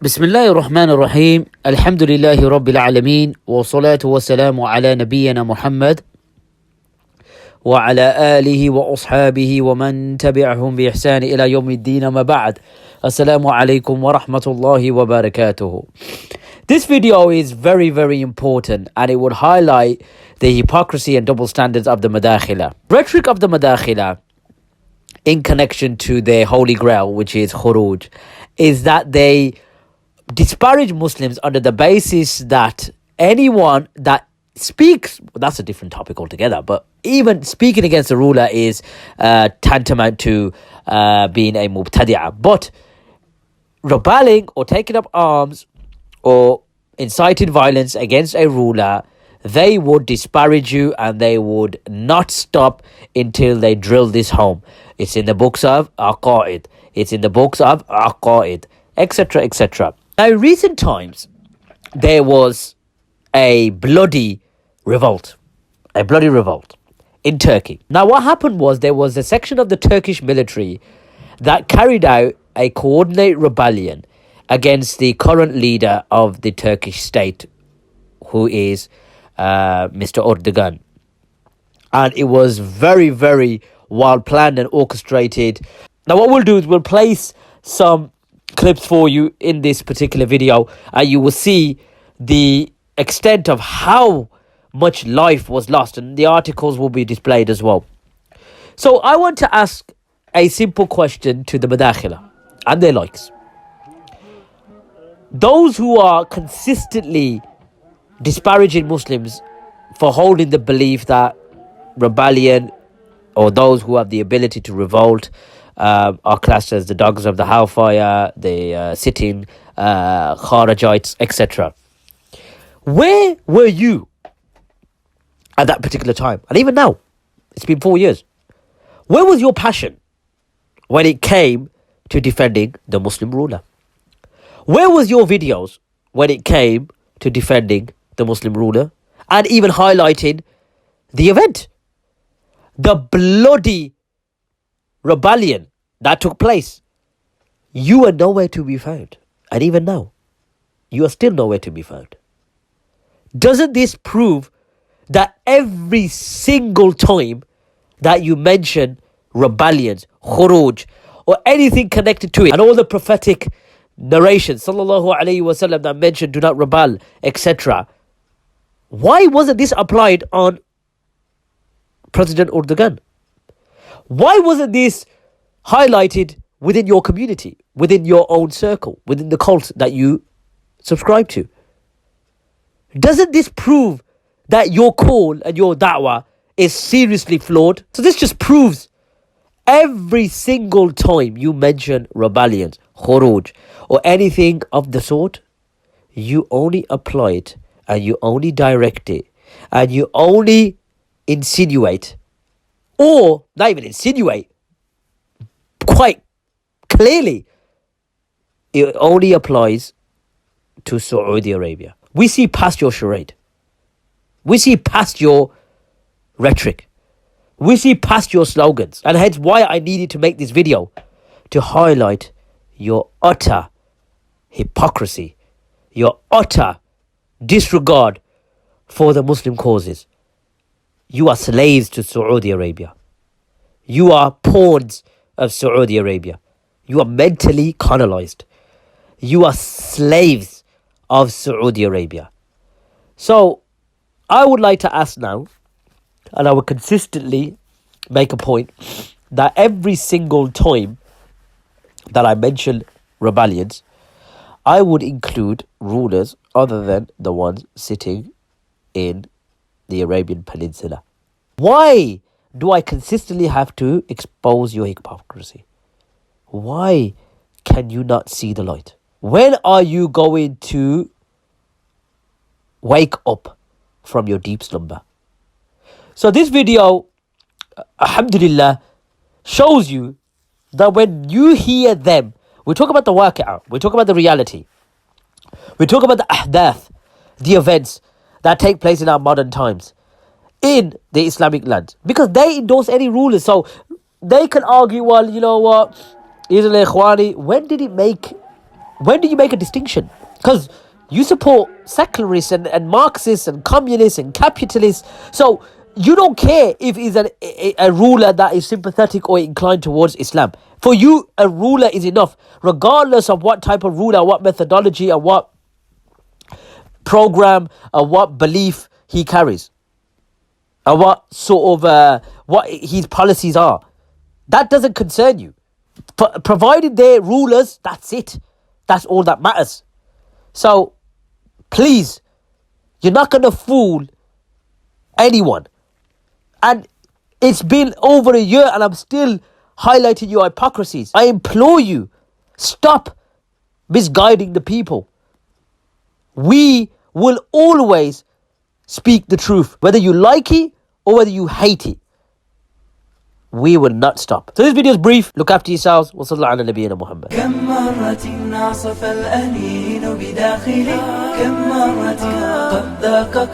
بسم الله الرحمن الرحيم الحمد لله رب العالمين والصلاة والسلام على نبينا محمد وعلى آله وأصحابه ومن تبعهم بإحسان إلى يوم الدين ما بعد. Assalamu alaikum wa rahmatullahi wa barakatuhu. This video is very important, and it would highlight the hypocrisy and double standards of the Madaakhilah. Rhetoric of the Maadakhilah in connection to their holy grail, which is Khurooj, is that they disparage Muslims under the basis that anyone that speaks, that's a different topic altogether, but even speaking against the ruler is tantamount to being a mubtadi'ah. But rebelling or taking up arms or inciting violence against a ruler, they would disparage you and they would not stop until they drill this home. It's in the books of Aqa'id. It's in the books of Aqa'id, etc., etc. Now, in recent times, there was a bloody revolt in Turkey. Now, what happened was there was a section of the Turkish military that carried out a coordinated rebellion against the current leader of the Turkish state, who is Mr. Erdogan. And it was very well planned and orchestrated. Now, what we'll do is we'll place some clips for you in this particular video, and you will see the extent of how much life was lost, and the articles will be displayed as well. So I want to ask a simple question to the Madaakhilah and their likes. Those who are consistently disparaging Muslims for holding the belief that rebellion, or those who have the ability to revolt, are classed as the dogs of the hellfire, the sitting Kharajites, etc. Where were you at that particular time? And even now, it's been 4 years. Where was your passion when it came to defending the Muslim ruler? Where was your videos when it came to defending the Muslim ruler and even highlighting the event? The bloody rebellion that took place. You were nowhere to be found. And even now, you are still nowhere to be found. Doesn't this prove that every single time that you mention rebellions, Khurooj, or anything connected to it, and all the prophetic narrations, sallallahu alayhi wasallam, that mention do not rebel, etc., why wasn't this applied on President Erdogan? Why wasn't this highlighted within your community, within your own circle, within the cult that you subscribe to? Doesn't this prove that your call and your da'wah is seriously flawed? So this just proves every single time you mention rebellions, Khurooj, or anything of the sort, you only apply it and you only direct it and you only insinuate, or not even insinuate, quite clearly, it only applies to Saudi Arabia. We see past your charade. We see past your rhetoric. We see past your slogans. And hence why I needed to make this video, to highlight your utter hypocrisy, your utter disregard for the Muslim causes. You are slaves to Saudi Arabia. You are pawns of Saudi Arabia. You are mentally colonized. You are slaves of Saudi Arabia. So, I would like to ask now, and I will consistently make a point, that every single time that I mention rebellions, I would include rulers other than the ones sitting in the Arabian Peninsula. Why do I consistently have to expose your hypocrisy? Why can you not see the light? When are you going to wake up from your deep slumber? So this video, alhamdulillah, shows you that when you hear them, we talk about the waqi'ah, we talk about the reality, we talk about the ahdath, the events that take place in our modern times in the Islamic lands, because they endorse any rulers. So they can argue, well, you know what, Ikhwani, when did it make when do you make a distinction? Because you support secularists and Marxists and communists and capitalists. So you don't care if he's a ruler that is sympathetic or inclined towards Islam. For you, a ruler is enough, regardless of what type of ruler, what methodology, or what program, or what belief he carries, or what sort of what his policies are. That doesn't concern you. Provided they're rulers, that's it. That's all that matters. So, please, you're not going to fool anyone. And it's been over a year and I'm still highlighting your hypocrisies. I implore you, stop misguiding the people. We will always speak the truth, whether you like it or whether you hate it. We will not stop. So this video is brief. Look after yourselves. Wa sallallahu ala nabiyyina Muhammad. كم مرة عصف الأنين بداخلي كم مرة قد ذاق